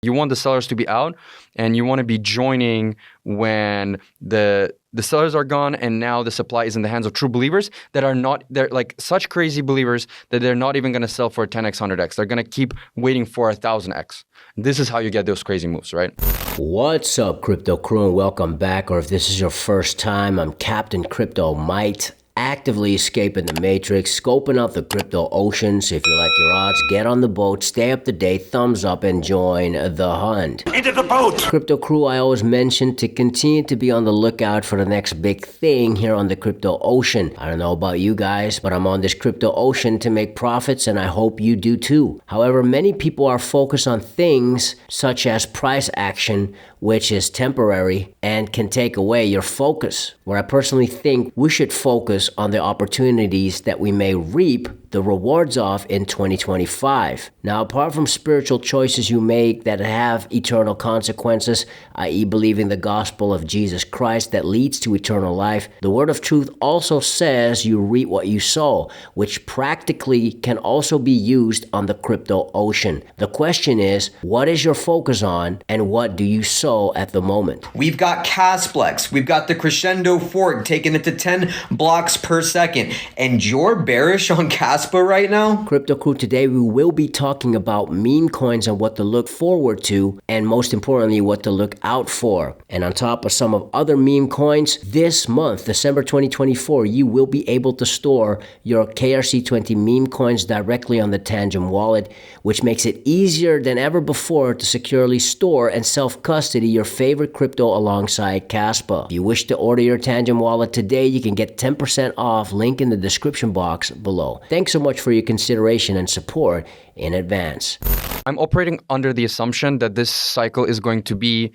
You want the sellers to be out, and you want to be joining when the sellers are gone, and now the supply is in the hands of true believers that are not, they're like such crazy believers that they're not even going to sell for 10x, 100x. They're going to keep waiting for 1,000x. This is how you get those crazy moves, right? What's up, Crypto Crew, and welcome back. Or if this is your first time, I'm Captain Crypto Might, actively escaping the matrix, scoping out the crypto oceans. If you like your odds, get on the boat, stay up to date, thumbs up, and join the hunt. Into the boat! Crypto Crew, I always mention to continue to be on the lookout for the next big thing here on the crypto ocean. I don't know about you guys, but I'm on this crypto ocean to make profits, and I hope you do too. However, many people are focused on things such as price action, which is temporary and can take away your focus. Where I personally think we should focus on the opportunities that we may reap the rewards of in 2025. Now, apart from spiritual choices you make that have eternal consequences, i.e. believing the gospel of Jesus Christ that leads to eternal life, the word of truth also says you reap what you sow, which practically can also be used on the crypto ocean. The question is, what is your focus on, and what do you sow at the moment? We've got Kaspa, we've got the crescendo fork taking it to 10 blocks per second, and you're bearish on Kaspa right now? Crypto Crew, today we will be talking about meme coins and what to look forward to, and most importantly, what to look out for. And on top of some of other meme coins, this month, December 2024, you will be able to store your KRC20 meme coins directly on the Tangem wallet, which makes it easier than ever before to securely store and self-custody your favorite crypto alongside Kaspa. If you wish to order your Tangem wallet today, you can get 10% off, link in the description box below. Thanks so much for your consideration and support in advance. I'm operating under the assumption that this cycle is going to be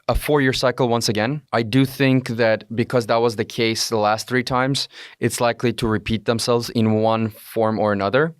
a 4-year cycle once again. I do think that because that was the case the last 3 times, it's likely to repeat themselves in one form or another.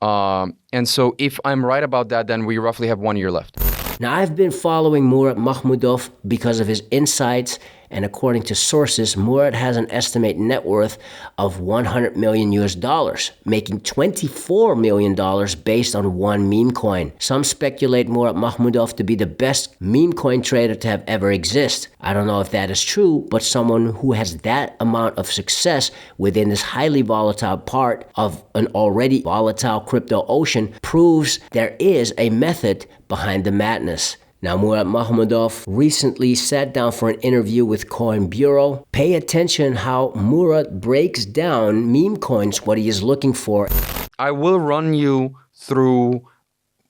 And so if I'm right about that, then we roughly have 1 year left. Now, I've been following Murad Mahmudov because of his insights, and according to sources, Murad has an estimated net worth of $100 million US, making $24 million based on one meme coin. Some speculate Murad Mahmudov to be the best meme coin trader to have ever existed. I don't know if that is true, but someone who has that amount of success within this highly volatile part of an already volatile crypto ocean proves there is a method behind the madness. Now, Murad Mahmudov recently sat down for an interview with Coin Bureau. Pay attention how Murad breaks down meme coins, what he is looking for. I will run you through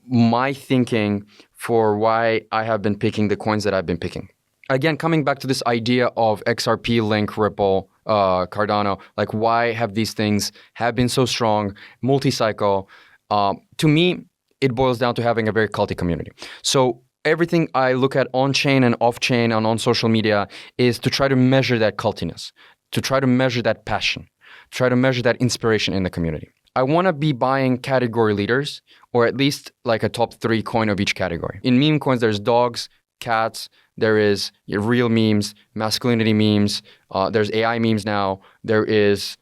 my thinking for why I have been picking the coins that I've been picking. Again, coming back to this idea of XRP, Link, Ripple, Cardano, like why have these things have been so strong, multi-cycle? To me, it boils down to having a very culty community. So everything I look at on-chain and off-chain and on social media is to try to measure that cultiness, to try to measure that passion, try to measure that inspiration in the community. I want to be buying category leaders, or at least like a top 3 coin of each category. In meme coins, there's dogs, cats, there is real memes, masculinity memes, there's AI memes now, there's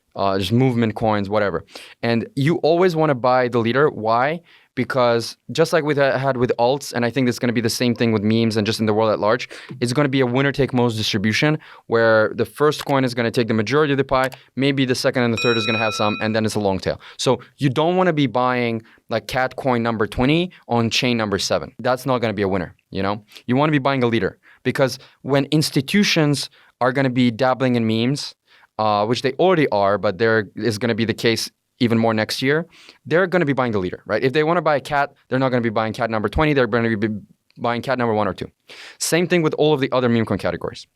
movement coins, whatever. And you always want to buy the leader. Why? Because just like we had with alts, and I think it's going to be the same thing with memes and just in the world at large, it's going to be a winner-take-most distribution where the first coin is going to take the majority of the pie, maybe the second and the third is going to have some, and then it's a long tail. So you don't want to be buying like cat coin number 20 on chain number 7. That's not going to be a winner, you know? You want to be buying a leader because when institutions are going to be dabbling in memes, which they already are, but there is going to be the case even more next year, they're going to be buying the leader, right? If they want to buy a cat, they're not going to be buying cat number 20, they're going to be buying cat number 1 or 2. Same thing with all of the other meme coin categories.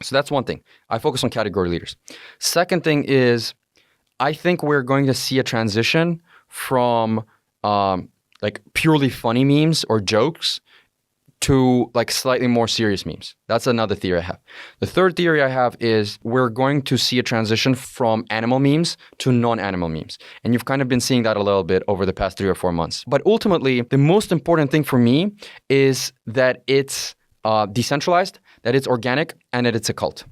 So that's one thing. I focus on category leaders. Second thing is, I think we're going to see a transition from like purely funny memes or jokes to like slightly more serious memes. That's another theory I have. The third theory I have is we're going to see a transition from animal memes to non-animal memes. And you've kind of been seeing that a little bit over the past 3 or 4 months. But ultimately, the most important thing for me is that it's decentralized, that it's organic, and that it's a cult.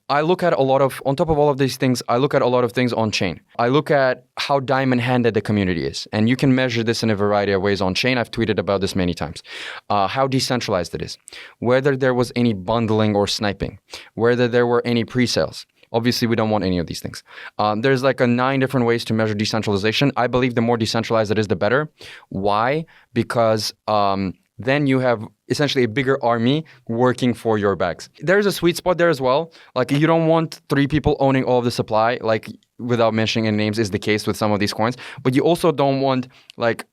I look at on top of all of these things, I look at a lot of things on chain. I look at how diamond-handed the community is. And you can measure this in a variety of ways on chain. I've tweeted about this many times. How decentralized it is. Whether there was any bundling or sniping. Whether there were any pre-sales. Obviously, we don't want any of these things. There's like 9 different ways to measure decentralization. I believe the more decentralized it is, the better. Why? Because then you have essentially a bigger army working for your bags. There's a sweet spot there as well. Like, you don't want 3 people owning all of the supply, like without mentioning any names is the case with some of these coins. But you also don't want like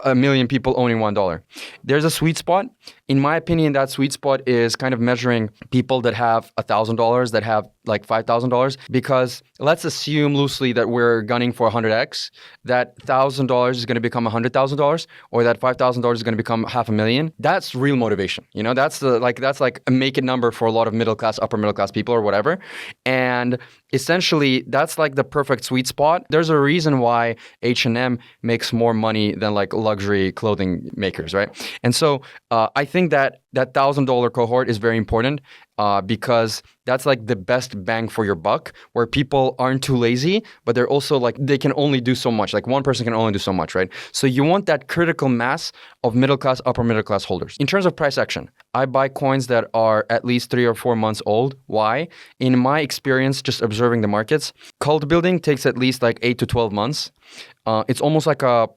a million people owning $1. There's a sweet spot. In my opinion, that sweet spot is kind of measuring people that have $1,000, that have like $5,000. Because let's assume loosely that we're gunning for 100x, that $1,000 is going to become $100,000, or that $5,000 is going to become $500,000. That's real motivation. You know, that's like a make it number for a lot of middle class, upper middle class people or whatever. And essentially, that's like the perfect sweet spot. There's a reason why H&M makes more money than like luxury clothing makers, right? And so I think that $1,000 cohort is very important because that's like the best bang for your buck, where people aren't too lazy, but they're also like, they can only do so much. Like, one person can only do so much, right? So you want that critical mass of middle class, upper middle class holders. In terms of price action, I buy coins that are at least 3 or 4 months old. Why? In my experience, just observing the markets, cult building takes at least like 8 to 12 months. It's almost like a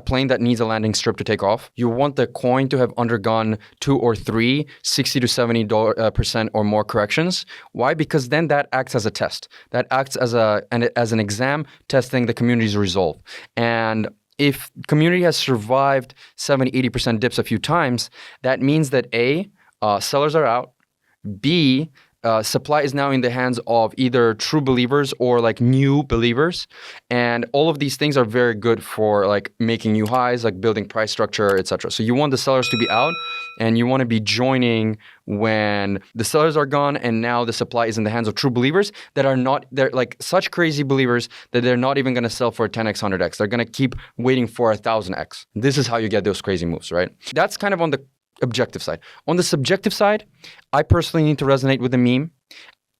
plane that needs a landing strip to take off. You want the coin to have undergone 2 or 3 60 to 70% or more corrections. Why? Because then that acts as a test. That acts as an exam testing the community's resolve. And if community has survived 70, 80% dips a few times, that means that A, sellers are out. B, supply is now in the hands of either true believers or like new believers. And all of these things are very good for like making new highs, like building price structure, etc. So you want the sellers to be out, and you want to be joining when the sellers are gone and now the supply is in the hands of true believers that are not, they're like such crazy believers that they're not even going to sell for a 10x, 100x. They're going to keep waiting for 1,000x. This is how you get those crazy moves, right? That's kind of on the objective side. On the subjective side, I personally need to resonate with the meme.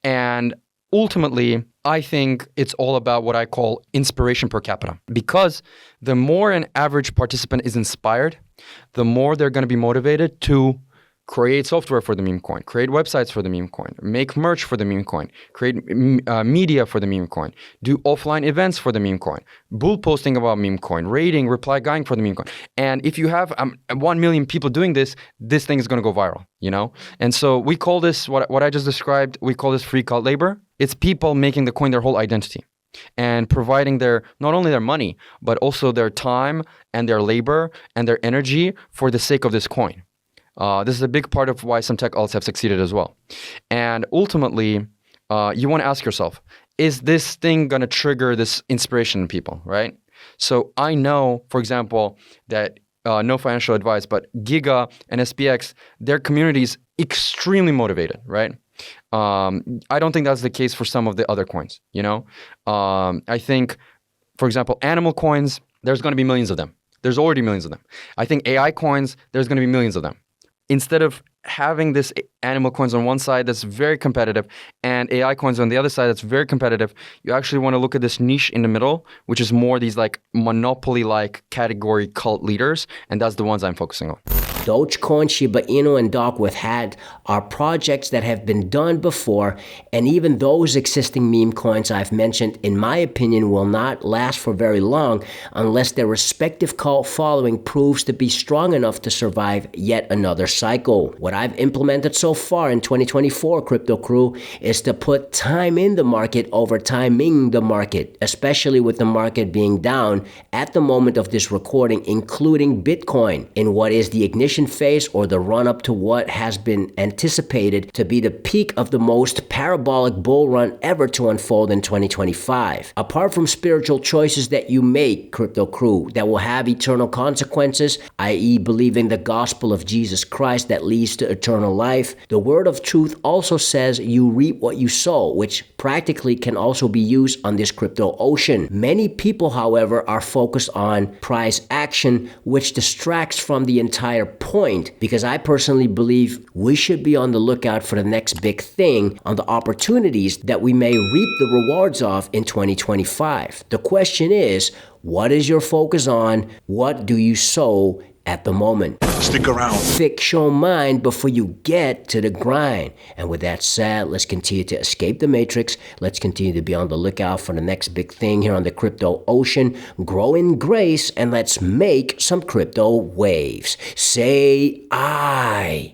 And ultimately, I think it's all about what I call inspiration per capita. Because the more an average participant is inspired, the more they're going to be motivated to create software for the meme coin, create websites for the meme coin, make merch for the meme coin, create media for the meme coin, do offline events for the meme coin, bull posting about meme coin, rating, reply guying for the meme coin. And if you have 1 million people doing this, this thing is going to go viral, you know? And so we call this, what I just described, we call this free cult labor. It's people making the coin their whole identity and providing not only their money, but also their time and their labor and their energy for the sake of this coin. This is a big part of why some tech alts have succeeded as well. And ultimately, you want to ask yourself, is this thing going to trigger this inspiration in people, right? So I know, for example, that no financial advice, but Giga and SPX, their community is extremely motivated, right? I don't think that's the case for some of the other coins, you know? I think, for example, animal coins, there's going to be millions of them. There's already millions of them. I think AI coins, there's going to be millions of them. Instead of having this animal coins on one side that's very competitive and AI coins on the other side that's very competitive, you actually want to look at this niche in the middle, which is more these like monopoly-like category cult leaders, and that's the ones I'm focusing on. Dogecoin, Shiba Inu, and Dog with Hat are projects that have been done before, and even those existing meme coins I've mentioned, in my opinion, will not last for very long unless their respective cult following proves to be strong enough to survive yet another cycle. What I've implemented so far in 2024, Crypto Crew, is to put time in the market over timing the market, especially with the market being down at the moment of this recording, including Bitcoin, in what is the ignition phase or the run-up to what has been anticipated to be the peak of the most parabolic bull run ever to unfold in 2025. Apart from spiritual choices that you make, Crypto Crew, that will have eternal consequences, i.e. believing the gospel of Jesus Christ that leads to to eternal life. The word of truth also says you reap what you sow, which practically can also be used on this crypto ocean. Many people, however, are focused on price action, which distracts from the entire point, because I personally believe we should be on the lookout for the next big thing, on the opportunities that we may reap the rewards of in 2025. The question is, what is your focus on? What do you sow at the moment? Stick around. Fix your mind before you get to the grind. And with that said, let's continue to escape the matrix. Let's continue to be on the lookout for the next big thing here on the crypto ocean. Grow in grace, and let's make some crypto waves. Say I.